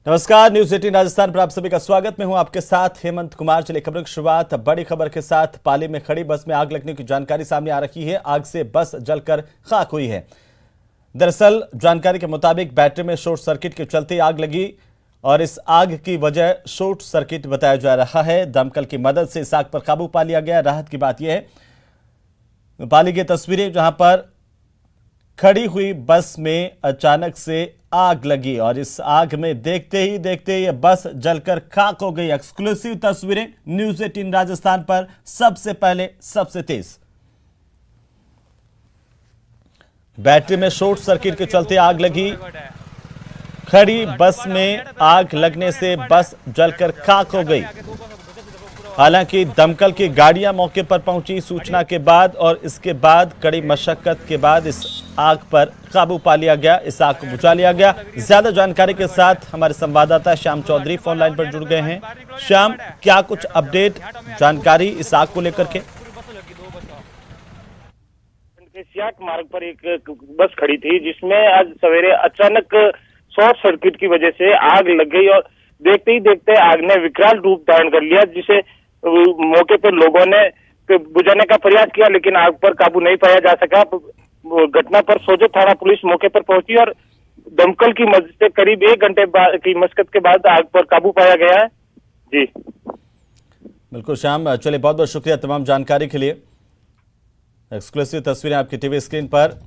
नमस्कार, न्यूज 18 राजस्थान पर आप सभी का स्वागत। मैं हूं आपके साथ हेमंत कुमार। चलिए खबर की शुरुआत बड़ी खबर के साथ। पाली में खड़ी बस में आग लगने की जानकारी सामने आ रही है। आग से बस जलकर खाक हुई है। दरअसल जानकारी के मुताबिक बैटरी में शॉर्ट सर्किट के चलते आग लगी और इस आग की वजह शॉर्ट सर्किट बताया जा रहा है। दमकल की मदद से इस आग पर काबू पा लिया गया। राहत की बात यह है, पाली की तस्वीरें जहां पर खड़ी हुई बस में अचानक से आग लगी और इस आग में देखते ही देखते ये बस जलकर खाक हो गई। एक्सक्लूसिव तस्वीरें न्यूज 18 राजस्थान पर सबसे पहले सबसे तेज। बैटरी में शॉर्ट सर्किट के चलते आग लगी। खड़ी बस में आग लगने से बस जलकर खाक हो गई। हालांकि दमकल की गाड़ियां मौके पर पहुंची सूचना के बाद और इसके बाद कड़ी मशक्कत के बाद इस आग पर काबू पा लिया गया। इस आग को बुझा लिया गया। ज्यादा जानकारी के साथ हमारे संवाददाता श्याम चौधरी फोन लाइन पर जुड़ गए हैं। श्याम, क्या कुछ अपडेट जानकारी इस आग को लेकर के? सियाट मार्ग पर एक बस खड़ी थी जिसमें आज सवेरे अचानक शॉर्ट सर्किट की वजह से आग लग गई और देखते ही देखते आग ने विकराल रूप धारण कर लिया, जिसे मौके पर लोगों ने बुझाने का प्रयास किया लेकिन आग पर काबू नहीं पाया जा सका। घटना पर सोजो थाना पुलिस मौके पर पहुंची और दमकल की मदद से करीब 1 घंटे की मशक्कत के बाद आग पर काबू पाया गया है। जी बिल्कुल श्याम, चलिए बहुत बहुत शुक्रिया तमाम जानकारी के लिए। एक्सक्लूसिव तस्वीरें आपकी टीवी स्क्रीन पर।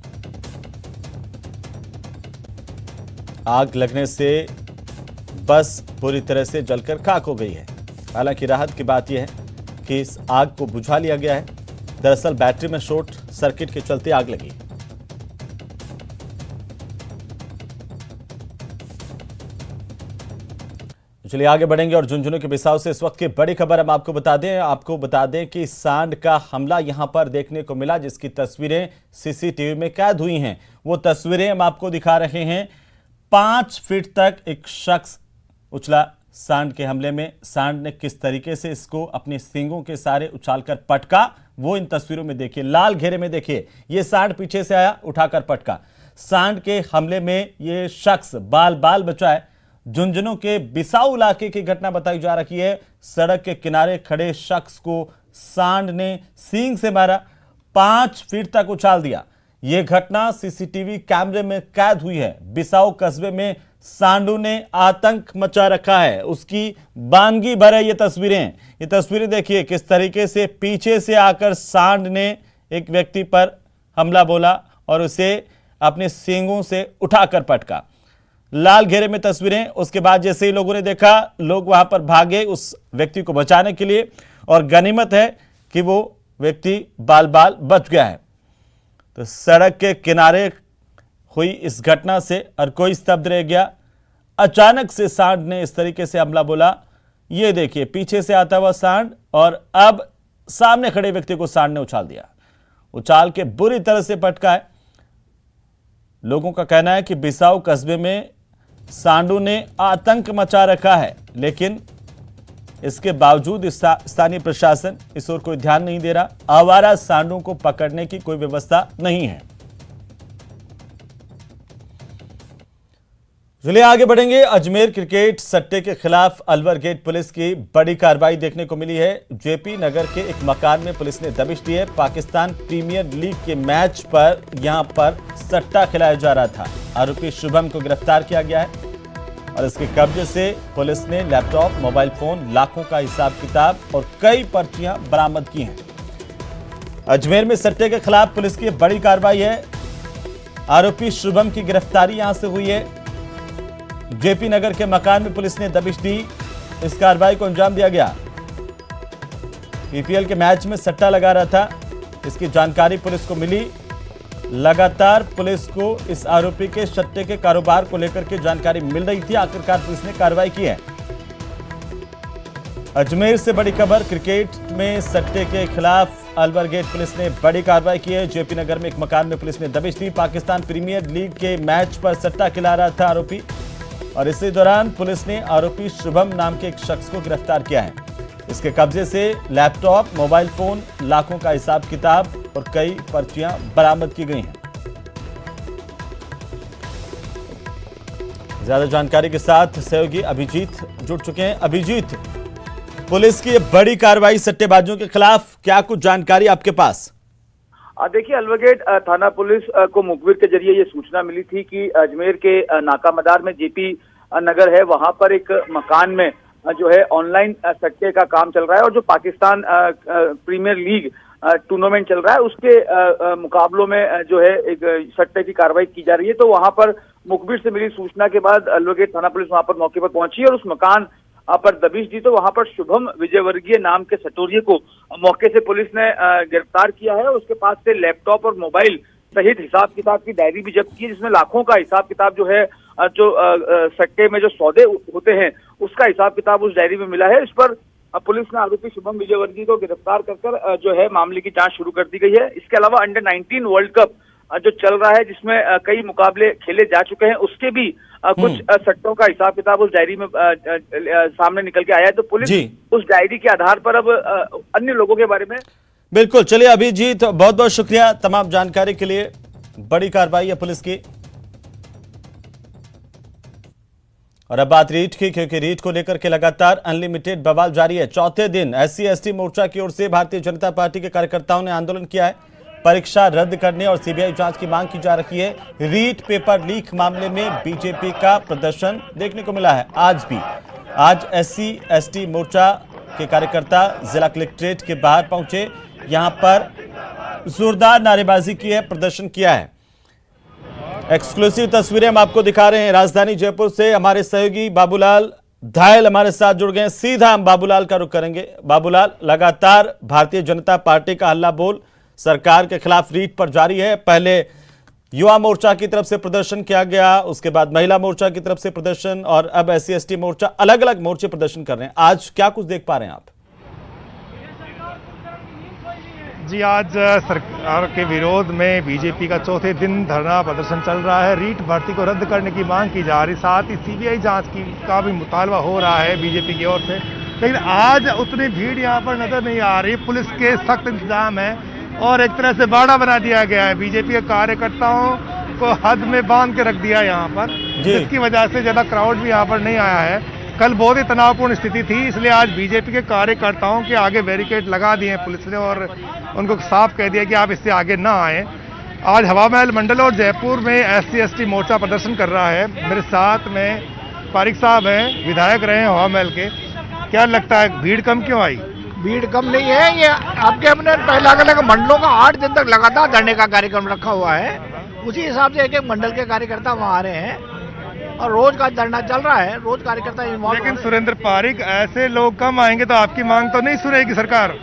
आग लगने से बस पूरी तरह से जलकर खाक हो गई है। हालांकि राहत की बात यह है कि इस आग को बुझा लिया गया है। दरअसल बैटरी में शॉर्ट सर्किट के चलते आग लगी। चलिए आगे बढ़ेंगे और झुंझुनू के बिसाव से इस वक्त की बड़ी खबर हम आपको बता दें कि सांड का हमला यहां पर देखने को मिला, जिसकी तस्वीरें सीसीटीवी में कैद हुई हैं। वो तस्वीरें हम आपको दिखा रहे हैं। 5 फीट तक एक शख्स उछला सांड के हमले में। सांड ने किस तरीके से इसको अपने सींगों के सहारे उछालकर पटका, वो इन तस्वीरों में देखिए। लाल घेरे में देखिए, ये सांड पीछे से आया, उठाकर पटका। सांड के हमले में ये शख्स बाल बाल बचा है। झुंझुनू के बिसाऊ इलाके की घटना बताई जा रही है। सड़क के किनारे खड़े शख्स को सांड ने सींग से मारा, 5 फीट तक उछाल दिया। यह घटना सीसीटीवी कैमरे में कैद हुई है। बिसाऊ कस्बे में सांडू ने आतंक मचा रखा है, उसकी बानगी भर है ये तस्वीरें देखिए किस तरीके से पीछे से आकर सांड ने एक व्यक्ति पर हमला बोला और उसे अपने सींगों से उठाकर पटका। लाल घेरे में तस्वीरें। उसके बाद जैसे ही लोगों ने देखा, लोग वहां पर भागे उस व्यक्ति को बचाने के लिए और गनीमत है कि वो व्यक्ति बाल बाल बच गया है। तो सड़क के किनारे हुई इस घटना से हर कोई स्तब्ध रह गया। अचानक से सांड ने इस तरीके से हमला बोला। ये देखिए पीछे से आता हुआ सांड और अब सामने खड़े व्यक्ति को सांड ने उछाल दिया। उछाल के बुरी तरह से पटका है। लोगों का कहना है कि बिसाऊ कस्बे में सांडू ने आतंक मचा रखा है, लेकिन इसके बावजूद स्थानीय प्रशासन इस ओर कोई ध्यान नहीं दे रहा। आवारा सांडों को पकड़ने की कोई व्यवस्था नहीं है। चलिए आगे बढ़ेंगे। अजमेर क्रिकेट सट्टे के खिलाफ अलवर गेट पुलिस की बड़ी कार्रवाई देखने को मिली है। जेपी नगर के एक मकान में पुलिस ने दबिश दी है। पाकिस्तान प्रीमियर लीग के मैच पर यहां पर सट्टा खिलाया जा रहा था। आरोपी शुभम को गिरफ्तार किया गया है और इसके कब्जे से पुलिस ने लैपटॉप, मोबाइल फोन, लाखों का हिसाब किताब और कई पर्चियां बरामद की हैं। अजमेर में सट्टे के खिलाफ पुलिस की बड़ी कार्रवाई है। आरोपी शुभम की गिरफ्तारी यहां से हुई है। जेपी नगर के मकान में पुलिस ने दबिश दी। इस कार्रवाई को अंजाम दिया गया। पीपीएल के मैच में सट्टा लगा रहा था, इसकी जानकारी पुलिस को मिली। लगातार पुलिस को इस आरोपी के सट्टे के कारोबार को लेकर के जानकारी मिल रही थी। आखिरकार पुलिस ने कार्रवाई की है। अजमेर से बड़ी खबर। क्रिकेट में सट्टे के खिलाफ अलवर गेट पुलिस ने बड़ी कार्रवाई की है। जेपी नगर में एक मकान में पुलिस ने दबिश दी। पाकिस्तान प्रीमियर लीग के मैच पर सट्टा खिला रहा था आरोपी और इसी दौरान पुलिस ने आरोपी शुभम नाम के एक शख्स को गिरफ्तार किया है। इसके कब्जे से लैपटॉप, मोबाइल फोन, लाखों का हिसाब किताब और कई पर्चियां बरामद की गई हैं। ज्यादा जानकारी के साथ सहयोगी अभिजीत जुड़ चुके हैं। अभिजीत, पुलिस की बड़ी कार्रवाई सट्टेबाजों के खिलाफ, क्या कुछ जानकारी आपके पास? देखिए, अलवगेट थाना पुलिस को मुखबिर के जरिए ये सूचना मिली थी कि अजमेर के नाका मदार में जेपी नगर है, वहां पर एक मकान में जो है ऑनलाइन सट्टे का काम चल रहा है और जो पाकिस्तान प्रीमियर लीग टूर्नामेंट चल रहा है उसके मुकाबलों में जो है एक सट्टे की कार्रवाई की जा रही है। तो वहां पर मुखबिर से मिली सूचना के बाद अलवगेट थाना पुलिस वहां पर मौके पर पहुंची और उस मकान पर दबिश दी। तो वहां पर शुभम विजयवर्गीय नाम के सटोरिये को मौके से पुलिस ने गिरफ्तार किया है। उसके पास से लैपटॉप और मोबाइल सहित हिसाब किताब की डायरी भी जब्त की है, जिसमें लाखों का हिसाब किताब जो है जो सट्टे में जो सौदे होते हैं उसका हिसाब किताब उस डायरी में मिला है। इस पर पुलिस ने आरोपी शुभम विजयवर्गीय को गिरफ्तार कर जो है मामले की जांच शुरू कर दी गई है। इसके अलावा अंडर 19 वर्ल्ड कप जो चल रहा है, जिसमें कई मुकाबले खेले जा चुके हैं, उसके भी कुछ सट्टों का हिसाब किताब उस डायरी में सामने निकल के आया है। तो पुलिस उस डायरी के आधार पर अब अन्य लोगों के बारे में बिल्कुल। चलिए अभिजीत, बहुत बहुत शुक्रिया तमाम जानकारी के लिए। बड़ी कार्रवाई है पुलिस की। और अब बात रीट की, क्योंकि रीट को लेकर के लगातार अनलिमिटेड बवाल जारी है। चौथे दिन SC/ST मोर्चा की ओर से भारतीय जनता पार्टी के कार्यकर्ताओं ने आंदोलन किया है। परीक्षा रद्द करने और सीबीआई जांच की मांग की जा रही है। रीट पेपर लीक मामले में बीजेपी का प्रदर्शन देखने को मिला है। आज SC/ST मोर्चा के कार्यकर्ता जिला कलेक्ट्रेट के बाहर पहुंचे, यहां पर जोरदार नारेबाजी की है, प्रदर्शन किया है। एक्सक्लूसिव तस्वीरें हम आपको दिखा रहे हैं राजधानी जयपुर से। हमारे सहयोगी बाबूलाल धायल हमारे साथ जुड़ गए। सीधा हम बाबूलाल का रुख करेंगे। बाबूलाल, लगातार भारतीय जनता पार्टी का हल्ला बोल सरकार के खिलाफ रीट पर जारी है। पहले युवा मोर्चा की तरफ से प्रदर्शन किया गया, उसके बाद महिला मोर्चा की तरफ से प्रदर्शन, और अब SC/ST मोर्चा, अलग अलग मोर्चे प्रदर्शन कर रहे हैं। आज क्या कुछ देख पा रहे हैं आप? जी, आज सरकार के विरोध में बीजेपी का चौथे दिन धरना प्रदर्शन चल रहा है। रीट भर्ती को रद्द करने की मांग की जा रही, साथ ही सीबीआई जांच का भी मुतालबा हो रहा है बीजेपी की ओर से। लेकिन आज उतनी भीड़ यहाँ पर नजर नहीं आ रही। पुलिस के सख्त इंतजाम है और एक तरह से बाड़ा बना दिया गया है। बीजेपी के कार्यकर्ताओं को हद में बांध के रख दिया यहाँ पर, जिसकी वजह से ज्यादा क्राउड भी यहाँ पर नहीं आया है। कल बहुत ही तनावपूर्ण स्थिति थी, इसलिए आज बीजेपी के कार्यकर्ताओं के आगे बैरिकेड लगा दिए पुलिस ने और उनको साफ कह दिया कि आप इससे आगे ना आए। आज हवा महल मंडल और जयपुर में SC/ST मोर्चा प्रदर्शन कर रहा है। मेरे साथ में पारिक साहब हैं, विधायक रहे हैं हवा महल के। क्या लगता है, भीड़ कम क्यों आई? भीड़ कम नहीं है, ये आपके अपने पहले अलग अलग मंडलों का 8 दिन तक लगातार धरने का कार्यक्रम रखा हुआ है। उसी हिसाब से एक एक मंडल के कार्यकर्ता वहाँ आ रहे हैं और रोज का धरना चल रहा है, रोज कार्यकर्ता इन्वॉल्व। लेकिन सुरेंद्र पारिक, ऐसे लोग कम आएंगे तो आपकी मांग तो नहीं सुनेगी सरकार?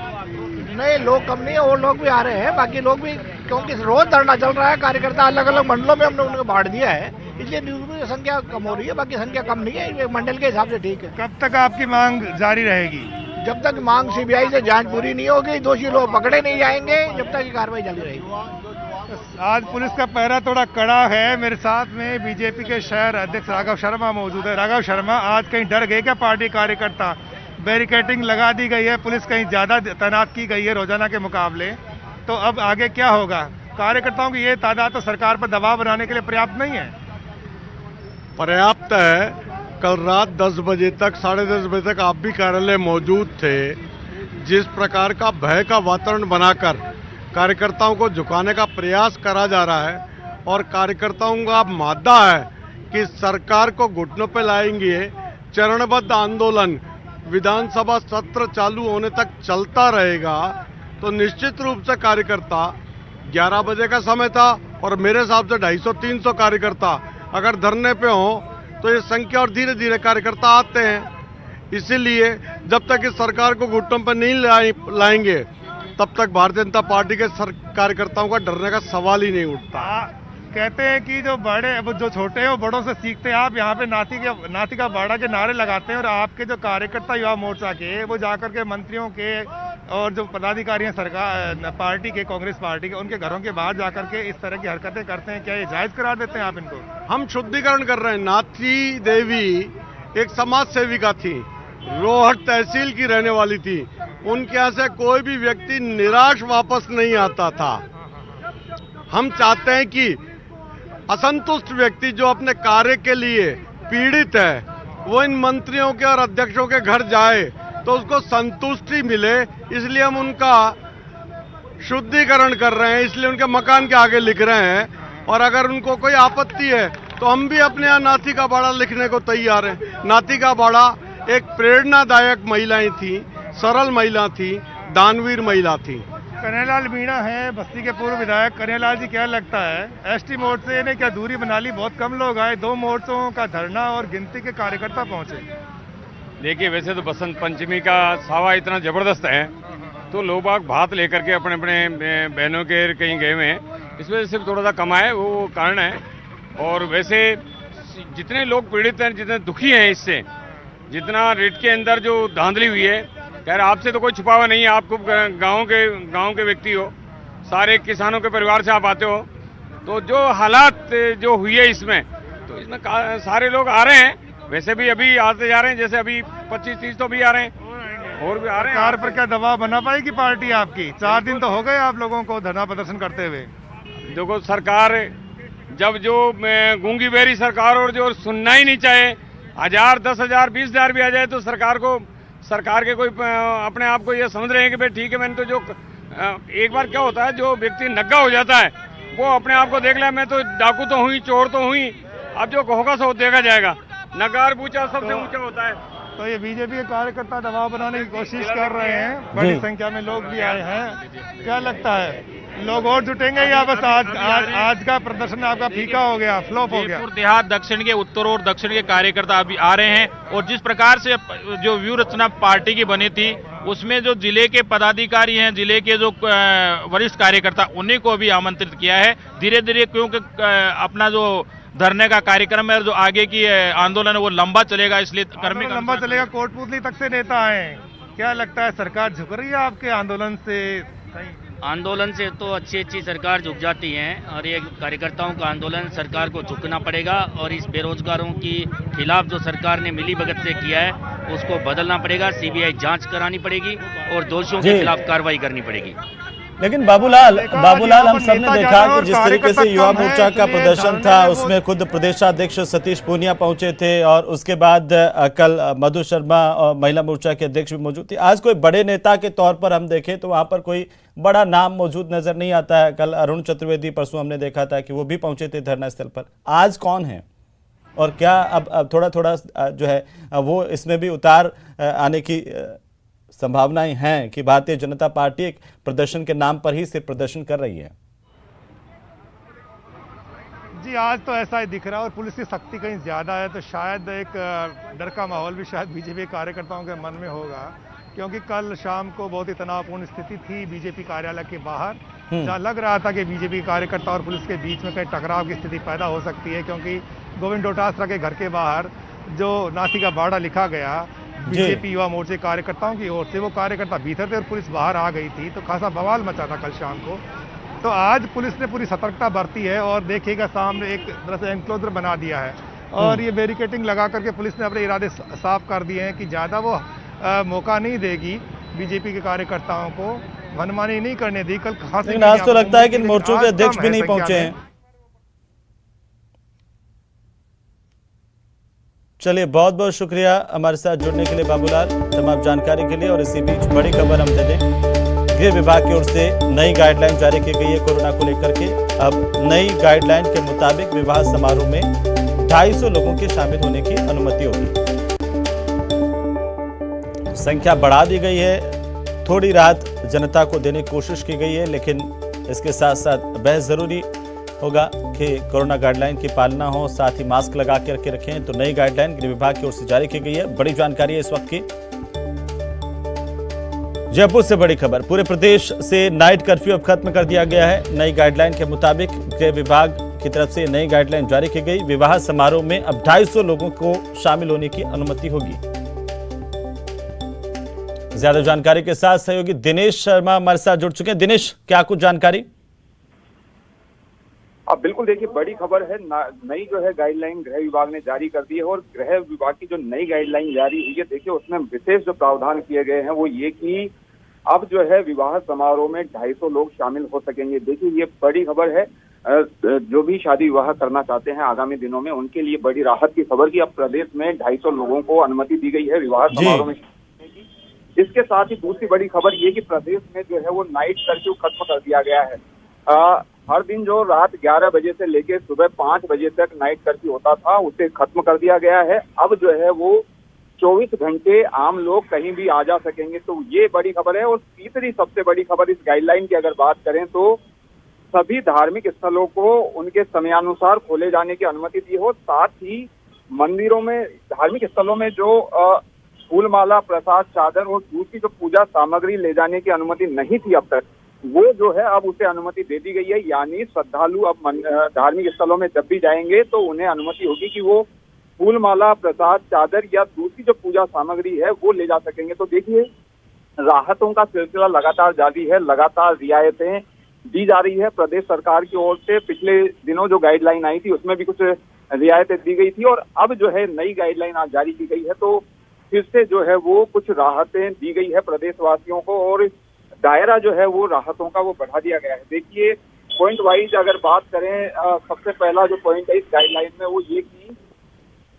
नहीं, लोग कम नहीं है, वो लोग भी आ रहे हैं, बाकी लोग भी, क्योंकि रोज धरना चल रहा है। कार्यकर्ता अलग अलग मंडलों में हमने उनको बांट दिया है, इसलिए ड्यूटी संख्या कम हो रही है, बाकी संख्या कम नहीं है। मंडल के हिसाब से ठीक है। कब तक आपकी मांग जारी रहेगी? जब तक मांग सीबीआई से जांच पूरी नहीं होगी, दोषी लोग पकड़े नहीं जाएंगे, जब तक ये कार्रवाई जारी रहेगी। आज पुलिस का पहरा थोड़ा कड़ा है। मेरे साथ में बीजेपी के शहर अध्यक्ष राघव शर्मा मौजूद है। राघव शर्मा, आज कहीं डर गए क्या पार्टी कार्यकर्ता? बैरिकेडिंग लगा दी गई है, पुलिस कहीं ज्यादा तैनात की गई है रोजाना के मुकाबले, तो अब आगे क्या होगा? कार्यकर्ताओं की ये तादाद तो सरकार पर दबाव बनाने के लिए पर्याप्त नहीं है? पर्याप्त है। कल रात 10 बजे तक, 10:30 बजे तक आप भी कार्यालय मौजूद थे। जिस प्रकार का भय का वातावरण बनाकर कार्यकर्ताओं को झुकाने का प्रयास करा जा रहा है और कार्यकर्ताओं का मादा है कि सरकार को घुटनों पे लाएंगे। चरणबद्ध आंदोलन विधानसभा सत्र चालू होने तक चलता रहेगा, तो निश्चित रूप से कार्यकर्ता, 11 बजे का समय था और मेरे हिसाब से 250-300 कार्यकर्ता अगर धरने पे हो तो ये संख्या और धीरे धीरे कार्यकर्ता आते हैं। इसीलिए जब तक इस सरकार को घुटनों पर नहीं लाएंगे तब तक भारतीय जनता पार्टी के कार्यकर्ताओं का डरने का सवाल ही नहीं उठता। कहते हैं कि जो छोटे हैं वो बड़ों से सीखते हैं। आप यहाँ पे नाती का बाड़ा के नारे लगाते हैं और आपके जो कार्यकर्ता युवा मोर्चा के, वो जाकर के मंत्रियों के और जो पदाधिकारी हैं सरकार पार्टी के, कांग्रेस पार्टी के, उनके घरों के बाहर जाकर के इस तरह की हरकतें करते हैं। क्या ये जायज करार देते हैं आप इनको? हम शुद्धिकरण कर रहे हैं। नाथी देवी एक समाज सेविका थी, रोहट तहसील की रहने वाली थी। उनके यहाँ से कोई भी व्यक्ति निराश वापस नहीं आता था। हम चाहते हैं कि असंतुष्ट व्यक्ति जो अपने कार्य के लिए पीड़ित है वो इन मंत्रियों के और अध्यक्षों के घर जाए तो उसको संतुष्टि मिले, इसलिए हम उनका शुद्धिकरण कर रहे हैं, इसलिए उनके मकान के आगे लिख रहे हैं। और अगर उनको कोई आपत्ति है तो हम भी अपने यहाँ नाथी का बाड़ा लिखने को तैयार हैं। नाथी का बाड़ा एक प्रेरणादायक महिलाएं थी, सरल महिला थी, दानवीर महिला थी। कन्हैयालाल मीणा है बस्ती के पूर्व विधायक। कन्हैयालाल जी, क्या लगता है एसटी मोर्चे से इन्हें क्या दूरी बना ली? बहुत कम लोग आए, 2 मोर्चों का धरना और गिनती के कार्यकर्ता पहुंचे। देखिए, वैसे तो बसंत पंचमी का सावा इतना जबरदस्त है तो लोग बाग भात लेकर के अपने अपने बहनों के कहीं गए हुए हैं, इस वजह से थोड़ा सा कम आए, वो कारण है। और वैसे जितने लोग पीड़ित हैं, जितने दुखी हैं इससे, जितना रेट के अंदर जो धांधली हुई है, खैर आपसे तो कोई छुपावा नहीं है, आपको गांव के व्यक्ति हो, सारे किसानों के परिवार से आप आते हो, तो जो हालात जो हुई है इसमें, तो इसमें सारे लोग आ रहे हैं। वैसे भी अभी आते जा रहे हैं, जैसे अभी 25-30 तो भी आ रहे हैं और भी आ रहे हैं। सरकार पर क्या दबाव बना पाएगी पार्टी आपकी? 4 दिन तो हो गए आप लोगों को धरना प्रदर्शन करते हुए। देखो, सरकार जब जो गूंगी बेरी सरकार और जो सुनना ही नहीं चाहे, 1000, 10,000, 20,000 भी आ जाए तो सरकार के कोई अपने आप को ये समझ रहे हैं कि भाई ठीक है, मैंने तो जो एक बार क्या होता है, जो व्यक्ति नग्गा हो जाता है वो अपने आप को देख लिया, मैं तो डाकू तो हुई, चोर तो हुई, अब जो होगा सो देखा जाएगा। नगार पूछा सबसे ऊंचा होता है। तो ये बीजेपी के कार्यकर्ता दबाव बनाने की कोशिश कर रहे हैं, बड़ी संख्या में लोग भी आए हैं। क्या लगता है लोग और जुटेंगे या बस आज का प्रदर्शन आपका फीका हो गया, फ्लॉप हो गया? जयपुर देहात दक्षिण के, उत्तर और दक्षिण के कार्यकर्ता अभी आ रहे हैं और जिस प्रकार से जो व्यू रचना पार्टी की बनी थी उसमें जो जिले के पदाधिकारी हैं, जिले के जो वरिष्ठ कार्यकर्ता, उन्हीं को भी आमंत्रित किया है। धीरे धीरे क्योंकि अपना जो धरने का कार्यक्रम है और जो आगे की आंदोलन है वो लंबा चलेगा, इसलिए लंबा चलेगा। कोटपुतली तक से नेता आए, क्या लगता है सरकार झुक रही है आपके आंदोलन से? आंदोलन से तो अच्छी सरकार झुक जाती है और ये कार्यकर्ताओं का आंदोलन सरकार को झुकना पड़ेगा और इस बेरोजगारों की खिलाफ जो सरकार ने मिलीभगत से किया है उसको बदलना पड़ेगा। सीबीआई जांच करानी पड़ेगी और दोषियों के खिलाफ कार्रवाई करनी पड़ेगी। लेकिन बाबूलाल, हम सबने देखा कि जिस तरीके से युवा मोर्चा का प्रदर्शन था उसमें खुद प्रदेशाध्यक्ष सतीश पूनिया पहुंचे थे और उसके बाद कल मधु शर्मा और महिला मोर्चा के अध्यक्ष भी मौजूद थे। आज कोई बड़े नेता के तौर पर हम देखें तो वहां पर कोई बड़ा नाम मौजूद नजर नहीं आता है। कल अरुण चतुर्वेदी, परसों हमने देखा था कि वो भी पहुंचे थे धरना स्थल पर। आज कौन है और क्या अब थोड़ा जो है वो इसमें भी उतार आने की संभावनाएं हैं कि भारतीय जनता पार्टी एक प्रदर्शन के नाम पर ही सिर्फ प्रदर्शन कर रही है? जी, आज तो ऐसा ही दिख रहा है और पुलिस की सख्ती कहीं ज्यादा है, तो शायद एक डर का माहौल भी शायद बीजेपी कार्यकर्ताओं के मन में होगा, क्योंकि कल शाम को बहुत ही तनावपूर्ण स्थिति थी बीजेपी कार्यालय के बाहर, जहाँ लग रहा था कि बीजेपी कार्यकर्ता और पुलिस के बीच में कहीं टकराव की स्थिति पैदा हो सकती है, क्योंकि गोविंद डोटासरा के घर के बाहर जो नाथी का बाड़ा लिखा गया बीजेपी युवा मोर्चे कार्यकर्ताओं की ओर से, वो कार्यकर्ता भीतर थे और पुलिस बाहर आ गई थी, तो खासा बवाल मचा था कल शाम को। तो आज पुलिस ने पूरी सतर्कता बरती है और देखिएगा सामने एक तरह से एनक्लोजर बना दिया है और ये बैरिकेटिंग लगा करके पुलिस ने अपने इरादे साफ कर दिए हैं कि ज़्यादा वो मौका नहीं देगी बीजेपी के कार्यकर्ताओं को, मनमानी नहीं करने दी। कल खास आज तो लगता है कि मोर्चों के अध्यक्ष भी नहीं पहुंचे हैं। चलिए, बहुत बहुत शुक्रिया हमारे साथ जुड़ने के लिए बाबूलाल, तमाम जानकारी के लिए। और इसी बीच बड़ी खबर हम दे दें, गृह विभाग की ओर से नई गाइडलाइन जारी की गई है कोरोना को लेकर के। अब नई गाइडलाइन के मुताबिक विवाह समारोह में 250 लोगों के शामिल होने की अनुमति होगी। संख्या बढ़ा दी गई है, थोड़ी राहत जनता को देने की कोशिश की गई है, लेकिन इसके साथ साथ बेहद जरूरी होगा कि कोरोना गाइडलाइन की पालना हो, साथ ही मास्क लगा के रखें। तो नई गाइडलाइन गृह विभाग की ओर से जारी की गई है। बड़ी जानकारी है इस वक्त की। जयपुर से बड़ी खबर, पूरे प्रदेश से नाइट कर्फ्यू अब खत्म कर दिया गया है। नई गाइडलाइन के मुताबिक गृह विभाग की तरफ से नई गाइडलाइन जारी की गई। विवाह समारोह में अब 250 लोगों को शामिल होने की अनुमति होगी। ज्यादा जानकारी के साथ सहयोगी दिनेश शर्मा हमारे साथ जुड़ चुके हैं। दिनेश, क्या कुछ जानकारी? अब बिल्कुल देखिए, बड़ी खबर है, नई जो है गाइडलाइन गृह विभाग ने जारी कर दी है और गृह विभाग की जो नई गाइडलाइन जारी हुई है, देखिए उसमें विशेष जो प्रावधान किए गए हैं वो ये कि अब जो है विवाह समारोह में 250 लोग शामिल हो सकेंगे। देखिए ये बड़ी खबर है। जो भी शादी विवाह करना चाहते हैं आगामी दिनों में, उनके लिए बड़ी राहत की खबर कि अब प्रदेश में 250 लोगों को अनुमति दी गई है विवाह समारोह में शामिल होने की। इसके साथ ही दूसरी बड़ी खबर ये कि प्रदेश में जो है वो नाइट कर्फ्यू खत्म कर दिया गया है। हर दिन जो रात 11 बजे से लेकर सुबह 5 बजे तक नाइट कर्फ्यू होता था, उसे खत्म कर दिया गया है। अब जो है वो 24 घंटे आम लोग कहीं भी आ जा सकेंगे, तो ये बड़ी खबर है। और तीसरी सबसे बड़ी खबर इस गाइडलाइन की अगर बात करें तो सभी धार्मिक स्थलों को उनके समयानुसार खोले जाने की अनुमति दी हो। साथ ही मंदिरों में, धार्मिक स्थलों में जो फूल माला, प्रसाद, चादर और दूसरी जो पूजा सामग्री ले जाने की अनुमति नहीं थी अब तक, वो जो है अब उसे अनुमति दे दी गई है। यानी श्रद्धालु अब धार्मिक स्थलों में जब भी जाएंगे तो उन्हें अनुमति होगी कि वो फूल माला, प्रसाद, चादर या दूसरी जो पूजा सामग्री है वो ले जा सकेंगे। तो देखिए, राहतों का सिलसिला लगातार जारी है, लगातार रियायतें दी जा रही है प्रदेश सरकार की ओर से। पिछले दिनों जो गाइडलाइन आई थी उसमें भी कुछ रियायतें दी गई थी और अब जो है नई गाइडलाइन आज जारी की गई है, तो फिर से जो है वो कुछ राहतें दी गई है प्रदेशवासियों को और दायरा जो है वो राहतों का वो बढ़ा दिया गया है। देखिए, पॉइंट वाइज अगर बात करें, सबसे पहला जो पॉइंट है इस गाइडलाइन में वो ये कि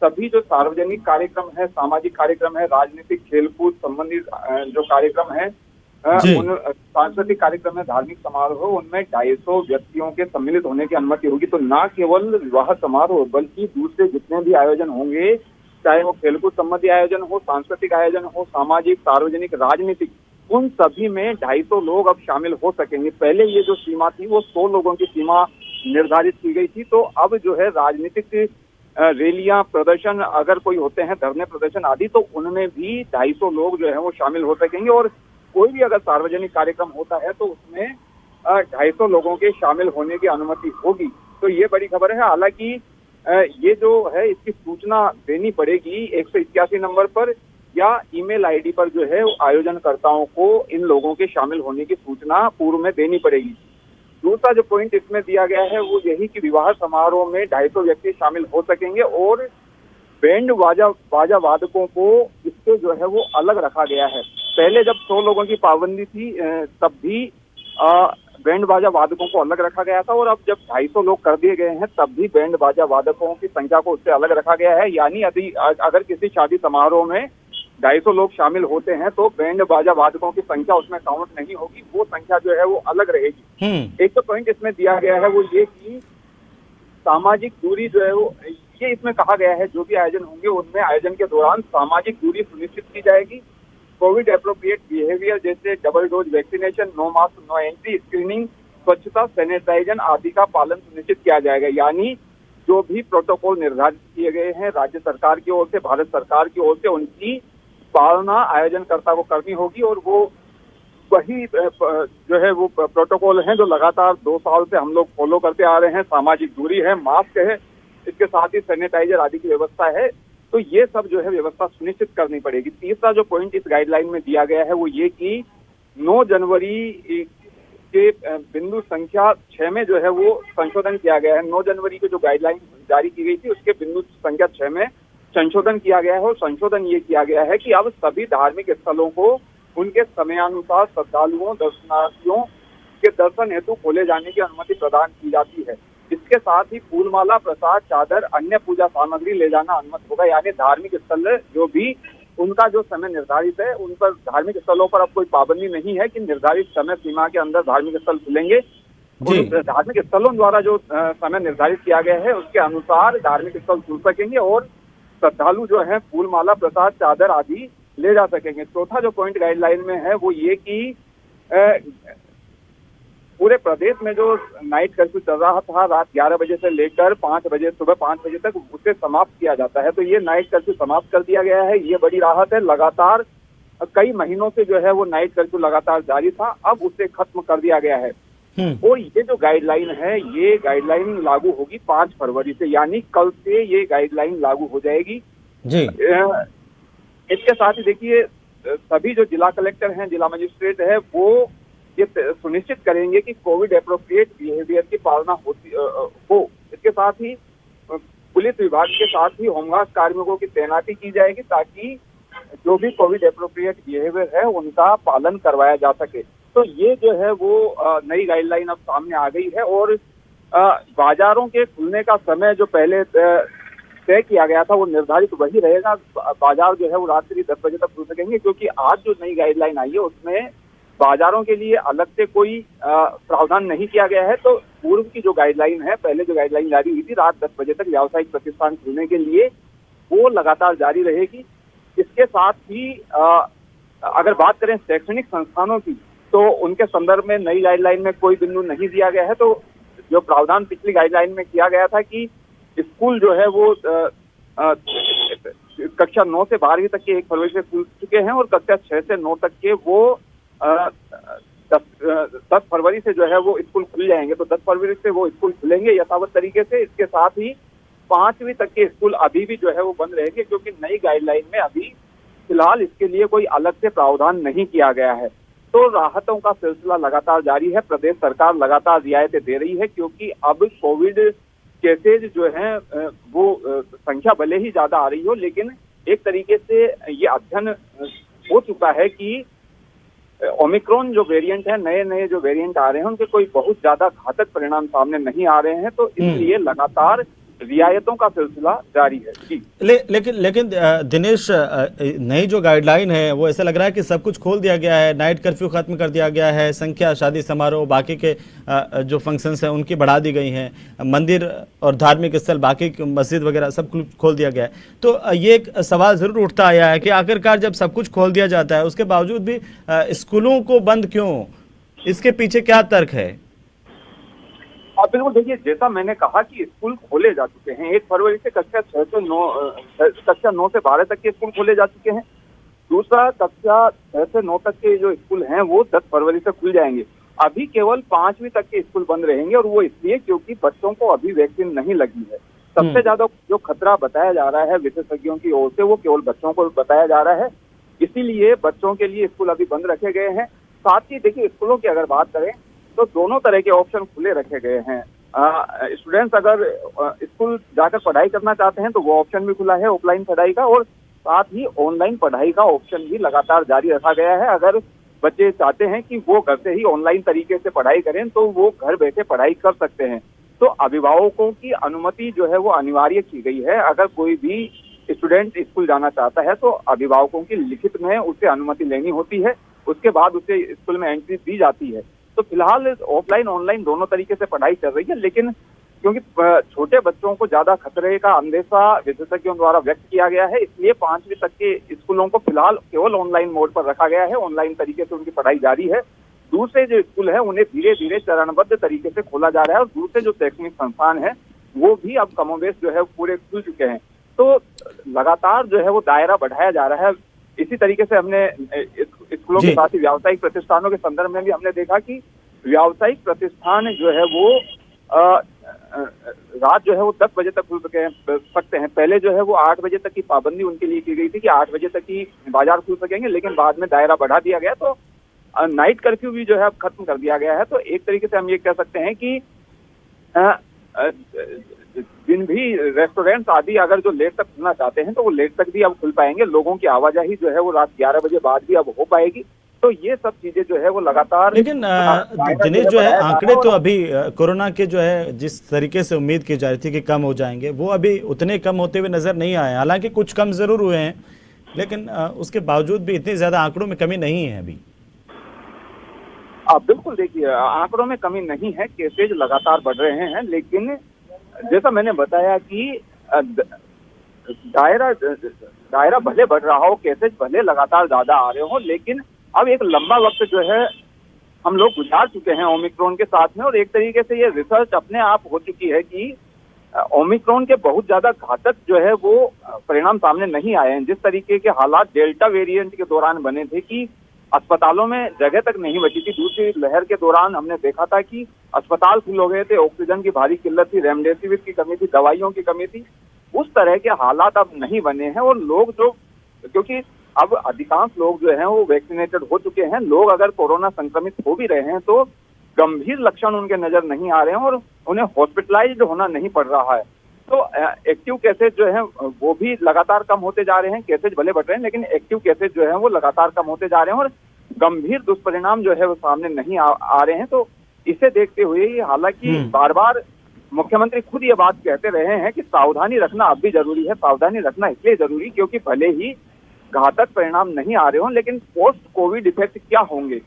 सभी जो सार्वजनिक कार्यक्रम है, सामाजिक कार्यक्रम है, राजनीतिक, खेलकूद संबंधित जो कार्यक्रम है, उन सांस्कृतिक कार्यक्रम है, धार्मिक समारोह, उनमें 250 व्यक्तियों के सम्मिलित होने की अनुमति होगी। तो न केवल विवाह समारोह बल्कि दूसरे जितने भी आयोजन होंगे, चाहे वो खेलकूद संबंधी आयोजन हो, सांस्कृतिक आयोजन हो, सामाजिक, सार्वजनिक, राजनीतिक, उन सभी में 250 लोग अब शामिल हो सकेंगे। पहले ये जो सीमा थी वो 100 लोगों की सीमा निर्धारित की गई थी। तो अब जो है राजनीतिक रैलियां, प्रदर्शन अगर कोई होते हैं, धरने प्रदर्शन आदि, तो उनमें भी 250 लोग जो है वो शामिल हो सकेंगे। और कोई भी अगर सार्वजनिक कार्यक्रम होता है तो उसमें 250 लोगों के शामिल होने की अनुमति होगी। तो ये बड़ी खबर है। हालांकि ये जो है इसकी सूचना देनी पड़ेगी 181 नंबर पर या ईमेल आईडी पर जो है आयोजनकर्ताओं को इन लोगों के शामिल होने की सूचना पूर्व में देनी पड़ेगी। दूसरा जो पॉइंट इसमें दिया गया है वो यही कि विवाह समारोह में 250 व्यक्ति शामिल हो सकेंगे और बैंड बाजा वादकों को इससे जो है वो अलग रखा गया है। पहले जब 100 लोगों की पाबंदी थी तब भी बैंड बाजा वादकों को अलग रखा गया था और अब जब 250 लोग कर दिए गए हैं तब भी बैंड बाजा वादकों की संख्या को उससे अलग रखा गया है। यानी अगर किसी शादी समारोह में 250 लोग शामिल होते हैं तो बैंड बाजा वादकों की संख्या उसमें काउंट नहीं होगी, वो संख्या जो है वो अलग रहेगी। एक तो पॉइंट इसमें दिया गया है वो ये कि सामाजिक दूरी जो है वो, ये इसमें कहा गया है जो भी आयोजन होंगे उनमें आयोजन के दौरान सामाजिक दूरी सुनिश्चित की जाएगी। कोविड एप्रोप्रिएट बिहेवियर जैसे double dose vaccination, no mask no entry, screening, स्वच्छता, सैनिटाइजेशन आदि का पालन सुनिश्चित किया जाएगा। यानी जो भी प्रोटोकॉल निर्धारित किए गए हैं राज्य सरकार की ओर से, भारत सरकार की ओर से, उनकी पालना आयोजनकर्ता को करनी होगी और वो वही जो है वो प्रोटोकॉल हैं जो लगातार 2 साल से हम लोग फॉलो करते आ रहे हैं। सामाजिक दूरी है, मास्क है, इसके साथ ही सैनिटाइजर आदि की व्यवस्था है। तो ये सब जो है व्यवस्था सुनिश्चित करनी पड़ेगी। तीसरा जो पॉइंट इस गाइडलाइन में दिया गया है वो ये कि 9 जनवरी के बिंदु संख्या 6 में जो है वो संशोधन किया गया है। 9 जनवरी को जो गाइडलाइन जारी की गई थी उसके बिंदु संख्या 6 में संशोधन किया गया है और संशोधन ये किया गया है कि अब सभी धार्मिक स्थलों को उनके समयानुसार श्रद्धालुओं, दर्शनार्थियों के दर्शन हेतु खोले जाने की अनुमति प्रदान की जाती है। इसके साथ ही फूलमाला, प्रसाद, चादर, अन्य पूजा सामग्री ले जाना अनुमति होगा। यानी धार्मिक स्थल जो भी उनका जो समय निर्धारित है उन पर, धार्मिक स्थलों पर अब कोई पाबंदी नहीं है कि निर्धारित समय सीमा के अंदर धार्मिक स्थल खुलेंगे। धार्मिक स्थलों द्वारा जो समय निर्धारित किया गया है उसके अनुसार धार्मिक स्थल खुल सकेंगे और श्रद्धालु जो है फूलमाला, प्रसाद, चादर आदि ले जा सकेंगे। चौथा जो पॉइंट गाइडलाइन में है वो ये कि पूरे प्रदेश में जो नाइट कर्फ्यू चल रहा था रात 11 बजे से लेकर 5 बजे, सुबह 5 बजे तक, उसे समाप्त किया जाता है। तो ये नाइट कर्फ्यू समाप्त कर दिया गया है, ये बड़ी राहत है। लगातार कई महीनों से जो है वो नाइट कर्फ्यू लगातार जारी था, अब उसे खत्म कर दिया गया है। और ये जो गाइडलाइन है ये गाइडलाइन लागू होगी 5 फरवरी से, यानी कल से ये गाइडलाइन लागू हो जाएगी जी। इसके साथ ही देखिए सभी जो जिला कलेक्टर हैं, जिला मजिस्ट्रेट है, वो ये सुनिश्चित करेंगे कि कोविड एप्रोप्रिएट बिहेवियर की पालना हो। इसके साथ ही पुलिस विभाग के साथ ही होमगार्ड कार्मिकों की तैनाती की जाएगी ताकि जो भी कोविड एप्रोप्रिएट बिहेवियर है उनका पालन करवाया जा सके। तो ये जो है वो नई गाइडलाइन अब सामने आ गई है और बाजारों के खुलने का समय जो पहले तय किया गया था वो निर्धारित वही रहेगा। बाजार जो है वो रात्रि 10 बजे तक खुल सकेंगे, क्योंकि आज जो नई गाइडलाइन आई है उसमें बाजारों के लिए अलग से कोई प्रावधान नहीं किया गया है। तो पूर्व की जो गाइडलाइन है, पहले जो गाइडलाइन जारी हुई थी रात 10 बजे तक व्यावसायिक प्रतिष्ठान खुलने के लिए, वो लगातार जारी रहेगी। इसके साथ ही अगर बात करें शैक्षणिक संस्थानों की, तो उनके संदर्भ में नई गाइडलाइन में कोई बिंदु नहीं दिया गया है। तो जो प्रावधान पिछली गाइडलाइन में किया गया था कि स्कूल जो है वो कक्षा 9 से 12वीं तक के 1 फरवरी से खुल चुके हैं और कक्षा 6 से 9 तक के वो 10 फरवरी से जो है वो स्कूल खुल जाएंगे। तो 10 फरवरी से वो स्कूल खुलेंगे यथावत तरीके से। इसके साथ ही 5वीं तक के स्कूल अभी भी जो है वो बंद रहेंगे, क्योंकि नई गाइडलाइन में अभी फिलहाल इसके लिए कोई अलग से प्रावधान नहीं किया गया है। तो राहतों का सिलसिला लगातार जारी है। प्रदेश सरकार लगातार रियायतें दे रही है, क्योंकि अब कोविड केसेज जो है वो संख्या भले ही ज्यादा आ रही हो, लेकिन एक तरीके से ये अध्ययन हो चुका है कि ओमिक्रॉन जो वेरिएंट है, नए नए जो वेरिएंट आ रहे हैं, उनके कोई बहुत ज्यादा घातक परिणाम सामने नहीं आ रहे हैं। तो इसलिए लगातार रियायतों का सिलसिला जारी है जी। लेकिन दिनेश, नई जो गाइडलाइन है वो ऐसा लग रहा है कि सब कुछ खोल दिया गया है, नाइट कर्फ्यू खत्म कर दिया गया है, संख्या शादी समारोह बाकी के जो फंक्शंस हैं उनकी बढ़ा दी गई हैं, मंदिर और धार्मिक स्थल बाकी मस्जिद वगैरह सब कुछ खोल दिया गया है। तो ये एक सवाल जरूर उठता आया है कि आखिरकार जब सब कुछ खोल दिया जाता है उसके बावजूद भी स्कूलों को बंद क्यों, इसके पीछे क्या तर्क है? बिल्कुल, देखिए जैसा मैंने कहा कि स्कूल खोले जा चुके हैं। 1 फरवरी से कक्षा 9 से 12 तक के स्कूल खोले जा चुके हैं। दूसरा, कक्षा 6 से 9 तक के जो स्कूल हैं वो 10 फरवरी से खुल जाएंगे। अभी केवल 5वीं तक के स्कूल बंद रहेंगे, और वो इसलिए क्योंकि बच्चों को अभी वैक्सीन नहीं लगी है। सबसे ज्यादा जो खतरा बताया जा रहा है विशेषज्ञों की ओर से, वो केवल बच्चों को बताया जा रहा है। इसीलिए बच्चों के लिए स्कूल अभी बंद रखे गए हैं। साथ ही देखिए, स्कूलों की अगर बात करें तो दोनों तरह के ऑप्शन खुले रखे गए हैं। स्टूडेंट्स अगर स्कूल जाकर पढ़ाई करना चाहते हैं तो वो ऑप्शन भी खुला है ऑफलाइन पढ़ाई का, और साथ ही ऑनलाइन पढ़ाई का ऑप्शन भी लगातार जारी रखा गया है। अगर बच्चे चाहते हैं कि वो घर से ही ऑनलाइन तरीके से पढ़ाई करें तो वो घर बैठे पढ़ाई कर सकते हैं। तो अभिभावकों की अनुमति जो है वो अनिवार्य की गई है। अगर कोई भी स्टूडेंट स्कूल जाना चाहता है तो अभिभावकों की लिखित में उसे अनुमति लेनी होती है, उसके बाद उसे स्कूल में एंट्री दी जाती है। तो फिलहाल ऑफलाइन ऑनलाइन दोनों तरीके से पढ़ाई चल रही है, लेकिन क्योंकि छोटे बच्चों को ज्यादा खतरे का अंदेशा विशेषज्ञों द्वारा व्यक्त किया गया है, इसलिए 5वीं तक के स्कूलों को फिलहाल केवल ऑनलाइन मोड पर रखा गया है। ऑनलाइन तरीके से उनकी पढ़ाई जारी है। दूसरे जो स्कूल है उन्हें धीरे धीरे चरणबद्ध तरीके से खोला जा रहा है, और दूसरे जो शैक्षणिक संस्थान है वो भी अब कमोबेश जो है पूरे खुल चुके हैं। तो लगातार जो है वो दायरा बढ़ाया जा रहा है। इसी तरीके से हमने स्कूलों के साथ ही व्यावसायिक प्रतिष्ठानों के संदर्भ में भी हमने देखा कि व्यावसायिक प्रतिष्ठान जो है वो रात जो है वो 10 बजे तक खुल सकते हैं। पहले जो है वो 8 बजे तक की पाबंदी उनके लिए की गई थी कि 8 बजे तक ही बाजार खुल सकेंगे, लेकिन बाद में दायरा बढ़ा दिया गया। तो नाइट कर्फ्यू भी जो है अब खत्म कर दिया गया है। तो एक तरीके से हम ये कह सकते हैं कि जिन भी रेस्टोरेंट्स आदि अगर जो लेट तक खुलना चाहते हैं तो वो लेट तक भी अब खुल पाएंगे। लोगों की आवाजाही जो है वो रात 11 बजे बाद भी अब हो पाएगी। तो ये सब चीजें जो है वो लगातार, लेकिन दिनेश जो है आंकड़े तो अभी कोरोना के जो है जिस तरीके से उम्मीद की जा रही थी कि कम हो जाएंगे, वो अभी उतने कम होते हुए नजर नहीं आए। हालांकि कुछ कम जरूर हुए हैं, लेकिन उसके बावजूद भी इतनी ज्यादा आंकड़ों में कमी नहीं है अभी। बिल्कुल, देखिए आंकड़ों में कमी नहीं है, केसेज लगातार बढ़ रहे हैं, लेकिन जैसा मैंने बताया कि दायरा भले बढ़ रहा हो, केसेज भले लगातार ज्यादा आ रहे हो, लेकिन अब एक लंबा वक्त जो है हम लोग गुजार चुके हैं ओमिक्रॉन के साथ में। और एक तरीके से ये रिसर्च अपने आप हो चुकी है कि ओमिक्रॉन के बहुत ज्यादा घातक जो है वो परिणाम सामने नहीं आए हैं। जिस तरीके के हालात डेल्टा वेरिएंट के दौरान बने थे कि अस्पतालों में जगह तक नहीं बची थी, दूसरी लहर के दौरान हमने देखा था कि अस्पताल फुल हो गए थे, ऑक्सीजन की भारी किल्लत थी, रेमडेसिविर की कमी थी, दवाइयों की कमी थी। उस तरह के हालात अब नहीं बने हैं। और लोग जो, क्योंकि अब अधिकांश लोग जो हैं वो वैक्सीनेटेड हो चुके हैं, लोग अगर कोरोना संक्रमित हो भी रहे हैं तो गंभीर लक्षण उनके नजर नहीं आ रहे हैं और उन्हें हॉस्पिटलाइज्ड होना नहीं पड़ रहा है। तो एक्टिव केसेज जो है वो भी लगातार कम होते जा रहे हैं। केसेज भले बढ़ रहे हैं, लेकिन एक्टिव केसेज जो है वो लगातार कम होते जा रहे हैं और गंभीर दुष्परिणाम जो है वो सामने नहीं आ रहे हैं। तो इसे देखते हुए हालांकि बार बार मुख्यमंत्री खुद ये बात कहते रहे हैं कि सावधानी रखना अब भी जरूरी है। सावधानी रखना इसलिए जरूरी क्योंकि भले ही घातक परिणाम नहीं आ रहे हों, लेकिन पोस्ट कोविड इफेक्ट क्या होंगे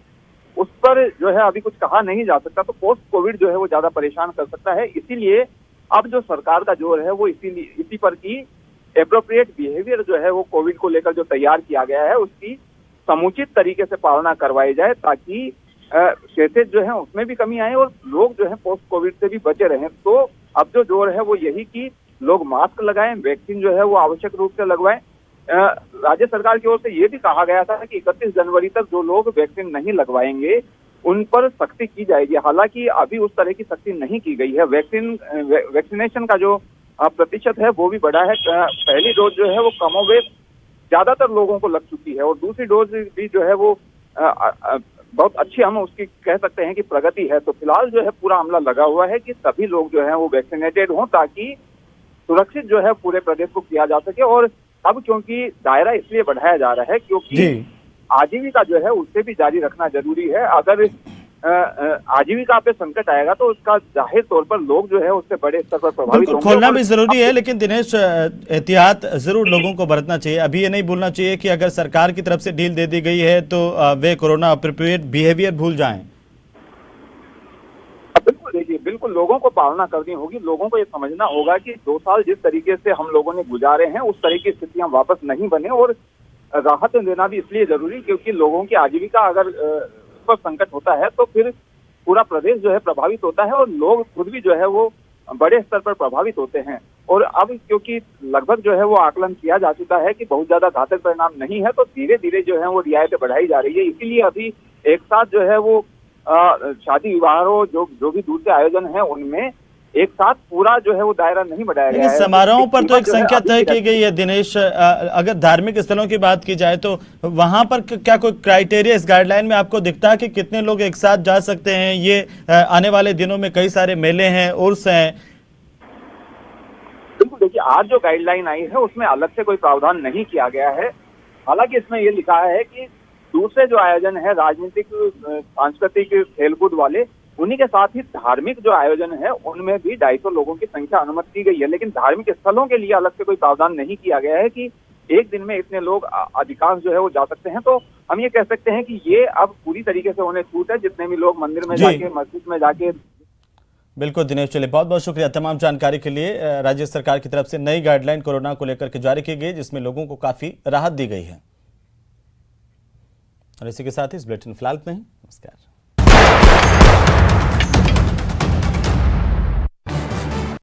उस पर जो है अभी कुछ कहा नहीं जा सकता। तो पोस्ट कोविड जो है वो ज्यादा परेशान कर सकता है। इसीलिए अब जो सरकार का जोर है वो इसी पर की एप्रोप्रिएट बिहेवियर जो है वो कोविड को लेकर जो तैयार किया गया है उसकी समुचित तरीके से पालना करवाई जाए, ताकि केसेज जो है उसमें भी कमी आए और लोग जो है पोस्ट कोविड से भी बचे रहें। तो अब जो जोर है वो यही कि लोग मास्क लगाएं, वैक्सीन जो है वो आवश्यक रूप से लगवाएं। राज्य सरकार की ओर से ये भी कहा गया था कि 31 जनवरी तक जो लोग वैक्सीन नहीं लगवाएंगे उन पर सख्ती की जाएगी। हालांकि अभी उस तरह की सख्ती नहीं की गई है। वैक्सीनेशन का जो प्रतिशत है वो भी बढ़ा है। पहली डोज जो है वो कमोबेश ज्यादातर लोगों को लग चुकी है और दूसरी डोज भी जो है वो बहुत अच्छी हम उसकी कह सकते हैं कि प्रगति है। तो फिलहाल जो है पूरा अमला लगा हुआ है कि सभी लोग जो है वो वैक्सीनेटेड हों ताकि सुरक्षित जो है पूरे प्रदेश को किया जा सके। और अब क्योंकि दायरा इसलिए बढ़ाया जा रहा है क्योंकि आजीविका जो है उसे भी जारी रखना जरूरी है। अगर आजीविका पे संकट आएगा तो उसका जाहिर तौर पर लोग जो है उससे बड़े स्तर पर प्रभावित होंगे। खोलना भी जरूरी है, लेकिन दिनेश एहतियात जरूर लोगों को बरतना चाहिए। अभी ये नहीं भूलना चाहिए कि अगर सरकार की तरफ से ढील दे दी गई है तो वे कोरोना अप्रोप्रिएट बिहेवियर भूल जाएं। बिल्कुल, देखिए बिल्कुल लोगों को पालना करनी होगी। लोगों को ये समझना होगा कि 2 साल जिस तरीके से हम लोगों ने गुजारे हैं उस तरह की स्थितियां वापस नहीं बने। और राहत देना भी इसलिए जरूरी क्योंकि लोगों की आजीविका अगर पर संकट होता है तो फिर पूरा प्रदेश जो है प्रभावित होता है और लोग खुद भी जो है वो बड़े स्तर पर प्रभावित होते हैं। और अब क्योंकि लगभग जो है वो आकलन किया जा चुका है कि बहुत ज्यादा घातक परिणाम नहीं है तो धीरे धीरे जो है वो रियायतें बढ़ाई जा रही है। इसीलिए अभी एक साथ जो है वो शादी विवाह जो भी दूसरे आयोजन है उनमें एक साथ पूरा जो है वो दायरा नहीं बढ़ाया गया है। समारोहों पर तो एक संख्या तय की गई है दिनेश। अगर धार्मिक स्थलों की बात की जाए तो वहां पर क्या कोई क्राइटेरिया इस गाइडलाइन में आपको दिखता है कि कितने लोग एक साथ जा सकते हैं? ये आने वाले दिनों में कई सारे मेले हैं, उर्स हैं। बिल्कुल, देखिए आज जो गाइडलाइन आई है उसमें अलग से कोई प्रावधान नहीं किया गया है। हालांकि इसमें ये लिखा है कि दूसरे जो आयोजन है राजनीतिक, सांस्कृतिक, खेलकूद वाले, उन्हीं के साथ ही धार्मिक जो आयोजन है उनमें भी 250 लोगों की संख्या अनुमति दी गई है। लेकिन धार्मिक स्थलों के लिए अलग से कोई प्रावधान नहीं किया गया है कि एक दिन में इतने लोग अधिकांश जो है वो जा सकते हैं। तो हम ये कह सकते हैं कि ये अब पूरी तरीके से उन्हें छूट है जितने भी लोग मंदिर में जाके, मस्जिद में जाके। बिल्कुल दिनेश, चलिए बहुत बहुत शुक्रिया तमाम जानकारी के लिए। राज्य सरकार की तरफ से नई गाइडलाइन कोरोना को लेकर के जारी की गई जिसमें लोगों को काफी राहत दी गई है। और इसी के साथ ही इस बुलेटिन फिलहाल में ही नमस्कार।